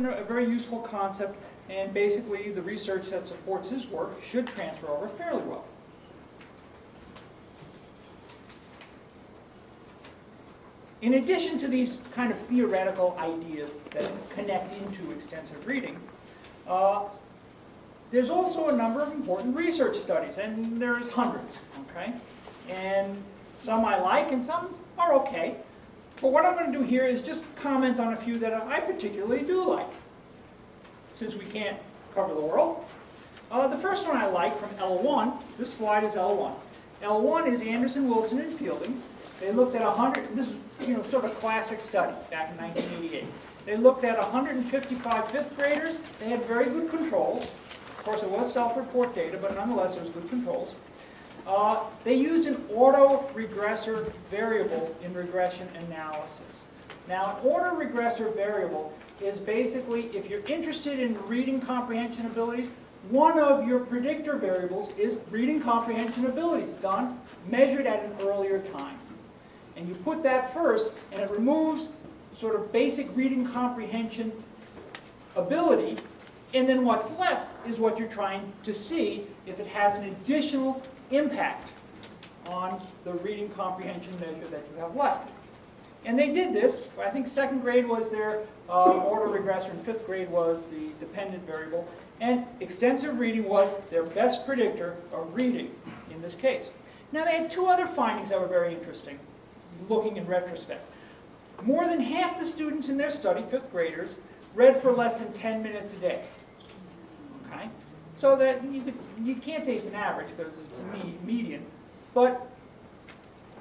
A very useful concept, and basically the research that supports his work should transfer over fairly well. In addition to these kind of theoretical ideas that connect into extensive reading, there's also a number of important research studies, and there's hundreds, okay? And some I like and some are okay. But what I'm going to do here is just comment on a few that I particularly do like, since we can't cover the world. The first one I like from L1, this slide is L1. L1 is Anderson, Wilson, and Fielding. They looked at 100, this is sort of a classic study back in 1988. They looked at 155 fifth graders. They had very good controls. Of course, it was self-report data, but nonetheless, there was good controls. They used an auto-regressor variable in regression analysis. Now, an auto-regressor variable is basically, if you're interested in reading comprehension abilities, one of your predictor variables is reading comprehension abilities done, measured at an earlier time. And you put that first, and it removes sort of basic reading comprehension ability, and then what's left is what you're trying to see if it has an additional impact on the reading comprehension measure that you have left. And they did this. I think second grade was their auto-regressor, and fifth grade was the dependent variable. And extensive reading was their best predictor of reading in this case. Now they had two other findings that were very interesting, looking in retrospect. More than half the students in their study, fifth graders, read for less than 10 minutes a day. Okay? So that you can't say it's an average because it's a median, but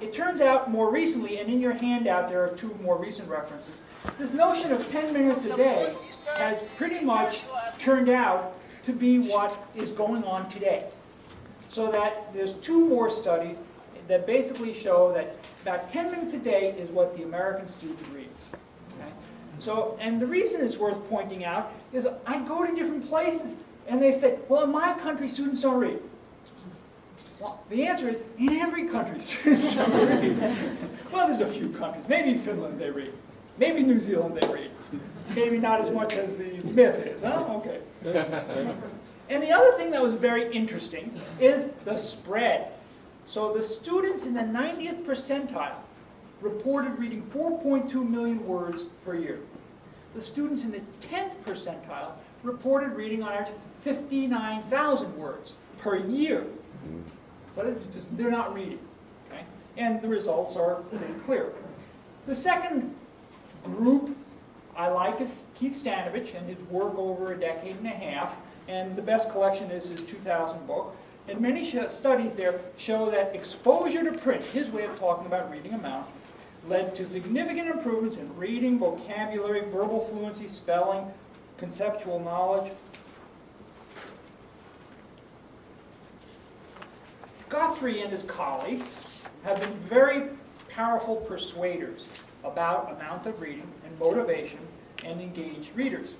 it turns out more recently, and in your handout there are two more recent references, this notion of 10 minutes a day has pretty much turned out to be what is going on today. So that there's two more studies that basically show that about 10 minutes a day is what the American student reads. Okay? So, and the reason it's worth pointing out is I go to different places and they say, well, in my country, students don't read. Well, the answer is, in every country, students don't read. Well, there's a few countries. Maybe Finland they read. Maybe New Zealand they read. Maybe not as much as the myth is, huh? Okay. And the other thing that was very interesting is the spread. So the students in the 90th percentile reported reading 4.2 million words per year. The students in the 10th percentile reported reading on average 59,000 words per year. But they're not reading. Okay? And the results are pretty clear. The second group I like is Keith Stanovich and his work over a decade and a half. And the best collection is his 2000 book. And many studies there show that exposure to print, his way of talking about reading amount, led to significant improvements in reading, vocabulary, verbal fluency, spelling, conceptual knowledge. Guthrie and his colleagues have been very powerful persuaders about amount of reading and motivation and engaged readers.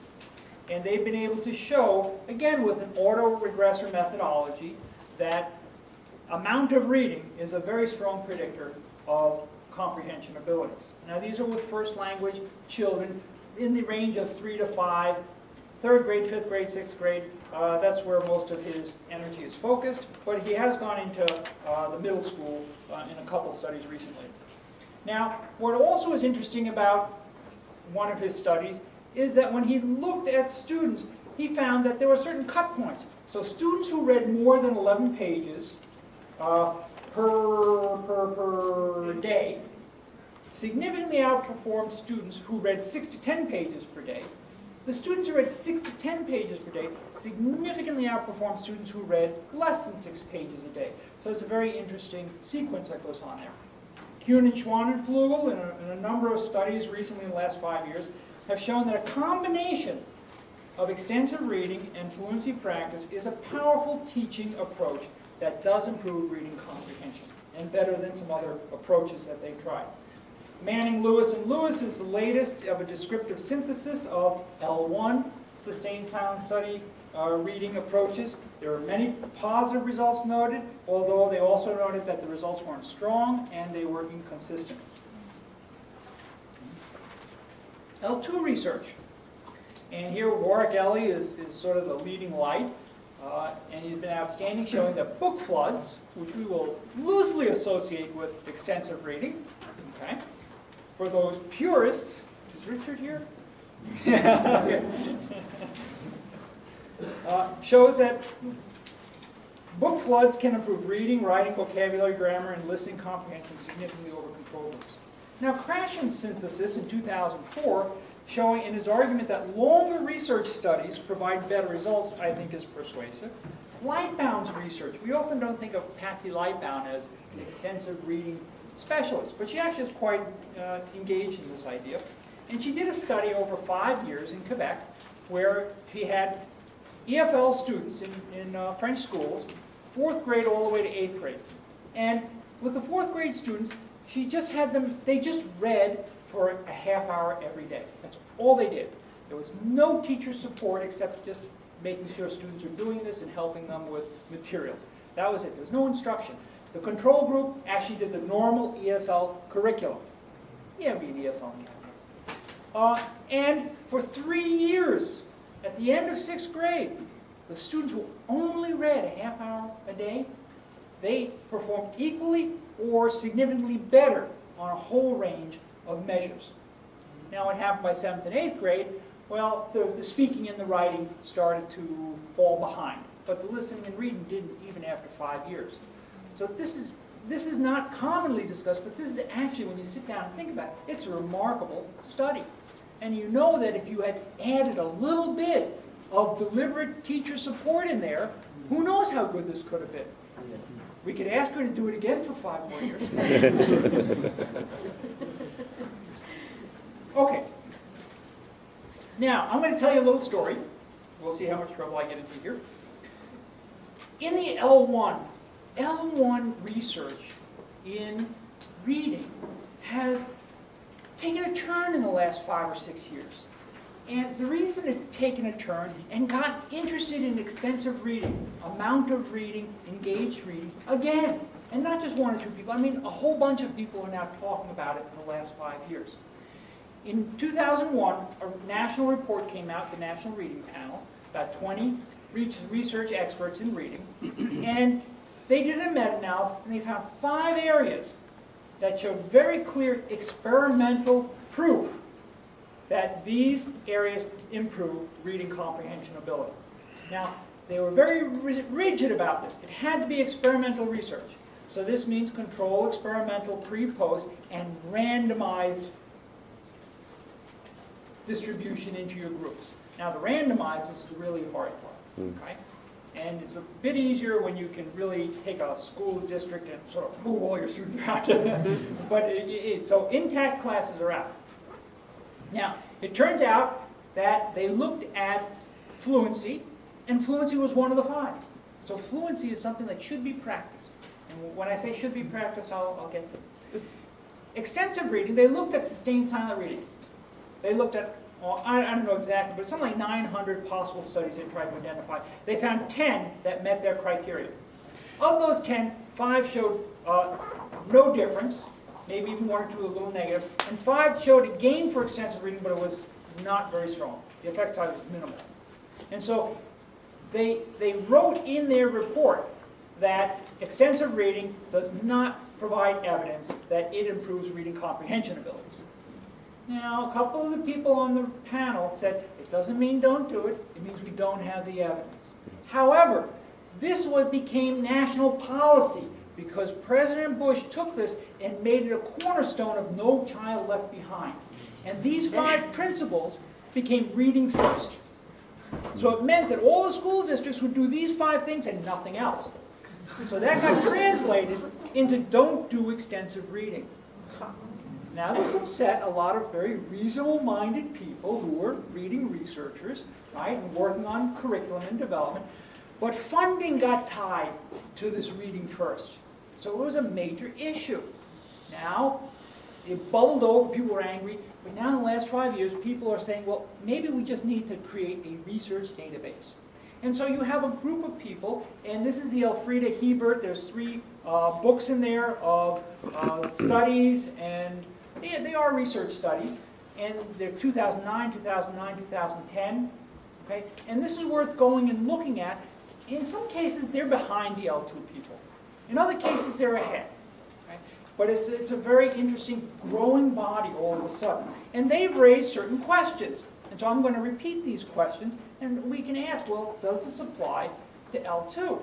And they've been able to show, again with an auto-regressor methodology, that amount of reading is a very strong predictor of comprehension abilities. Now these are with first language children in the range of 3 to 5, third grade, fifth grade, sixth grade. That's where most of his energy is focused, but he has gone into the middle school in a couple studies recently. Now, what also is interesting about one of his studies is that when he looked at students, he found that there were certain cut points. So students who read more than 11 pages per day significantly outperformed students who read 6 to 10 pages per day. The students who read 6 to 10 pages per day significantly outperformed students who read less than 6 pages a day. So it's a very interesting sequence that goes on there. Kuhn and Schwann and Flugel, in a number of studies recently in the last 5 years, have shown that a combination of extensive reading and fluency practice is a powerful teaching approach that does improve reading comprehension, and better than some other approaches that they've tried. Manning, Lewis, and Lewis is the latest of a descriptive synthesis of L1, sustained silent study reading approaches. There are many positive results noted, although they also noted that the results weren't strong and they were inconsistent. L2 research. And here Warwick Ellie is sort of the leading light. And he's been outstanding, showing that book floods, which we will loosely associate with extensive reading, okay? For those purists, is Richard here? Okay. Shows that book floods can improve reading, writing, vocabulary, grammar, and listening comprehension significantly over control groups. Now, Krashen's synthesis in 2004, showing in his argument that longer research studies provide better results, I think is persuasive. Lightbound's research, we often don't think of Patsy Lightbound as an extensive reading specialist, but she actually is quite engaged in this idea. And she did a study over 5 years in Quebec where she had EFL students in French schools, 4th grade all the way to 8th grade. And with the 4th grade students, she just had them, they just read for a half hour every day. That's all they did. There was no teacher support except just making sure students are doing this and helping them with materials. That was it. There was no instruction. The control group actually did the normal ESL curriculum. Yeah, be an ESL campus. And for 3 years, at the end of 6th grade, the students who only read a half hour a day, they performed equally or significantly better on a whole range of measures. Now what happened by 7th and 8th grade, well, the speaking and the writing started to fall behind. But the listening and reading didn't even after 5 years. So this is not commonly discussed, but this is actually, when you sit down and think about it, it's a remarkable study. And you know that if you had added a little bit of deliberate teacher support in there, who knows how good this could have been. We could ask her to do it again for 5 more years. Okay. Now, I'm going to tell you a little story. We'll see how much trouble I get into here. In the L1 research in reading has taken a turn in the last 5 or 6 years. And the reason it's taken a turn and got interested in extensive reading, amount of reading, engaged reading, again, and not just 1 or 2 people, I mean a whole bunch of people are now talking about it in the last 5 years. In 2001, a national report came out, the National Reading Panel, about 20 research experts in reading, and they did a meta-analysis and they found 5 areas that showed very clear experimental proof that these areas improve reading comprehension ability. Now, they were very rigid about this. It had to be experimental research. So this means control experimental pre-post and randomized distribution into your groups. Now, the randomized is the really hard part, okay? And it's a bit easier when you can really take a school district and sort of move all your students around. But so intact classes are out. Now, it turns out that they looked at fluency, and fluency was one of the 5. So fluency is something that should be practiced. And when I say should be practiced, I'll get to it. Extensive reading, they looked at sustained silent reading. They looked at, well, I don't know exactly, but something like 900 possible studies they tried to identify. They found 10 that met their criteria. Of those 10, 5 showed no difference, maybe even 1 or 2 a little negative, and 5 showed a gain for extensive reading, but it was not very strong. The effect size was minimal. And so they wrote in their report that extensive reading does not provide evidence that it improves reading comprehension abilities. Now, a couple of the people on the panel said, it doesn't mean don't do it, it means we don't have the evidence. However, this became national policy because President Bush took this and made it a cornerstone of No Child Left Behind. And these 5 principles became reading first. So it meant that all the school districts would do these 5 things and nothing else. So that got translated into don't do extensive reading. Now this upset a lot of very reasonable-minded people who were reading researchers, right, and working on curriculum and development. But funding got tied to this reading first. So it was a major issue. Now, it bubbled over, people were angry, but now in the last 5 years, people are saying, well, maybe we just need to create a research database. And so you have a group of people, and this is the Elfriede Hebert. There's 3 books in there of studies, and they are research studies. and they're 2009, 2010, okay? And this is worth going and looking at. In some cases, they're behind the L2 people. In other cases, they're ahead. Okay? But it's a very interesting growing body all of a sudden. And they've raised certain questions. And so I'm going to repeat these questions, and we can ask, well, does this apply to L2?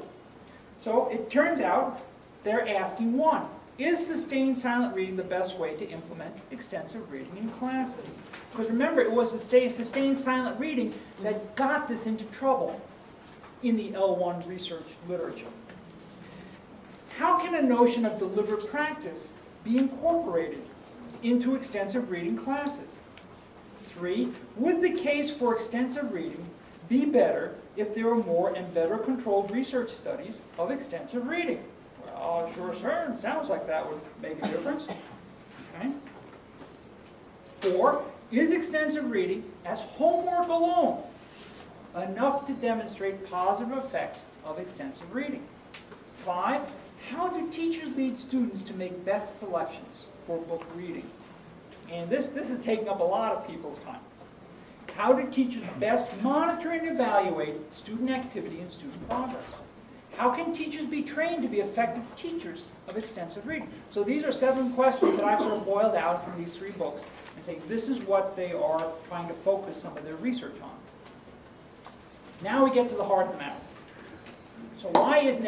So it turns out they're asking one. Is sustained silent reading the best way to implement extensive reading in classes? Because remember, it was the sustained silent reading that got this into trouble in the L1 research literature. How can a notion of deliberate practice be incorporated into extensive reading classes? 3, would the case for extensive reading be better if there were more and better controlled research studies of extensive reading? Well, sure, sir. Sounds like that would make a difference. Okay. 4, is extensive reading as homework alone enough to demonstrate positive effects of extensive reading? 5, how do teachers lead students to make best selections for book reading? And this is taking up a lot of people's time. How do teachers best monitor and evaluate student activity and student progress? How can teachers be trained to be effective teachers of extensive reading? So these are 7 questions that I've sort of boiled out from these 3 books and say this is what they are trying to focus some of their research on. Now we get to the heart of the matter. So why isn't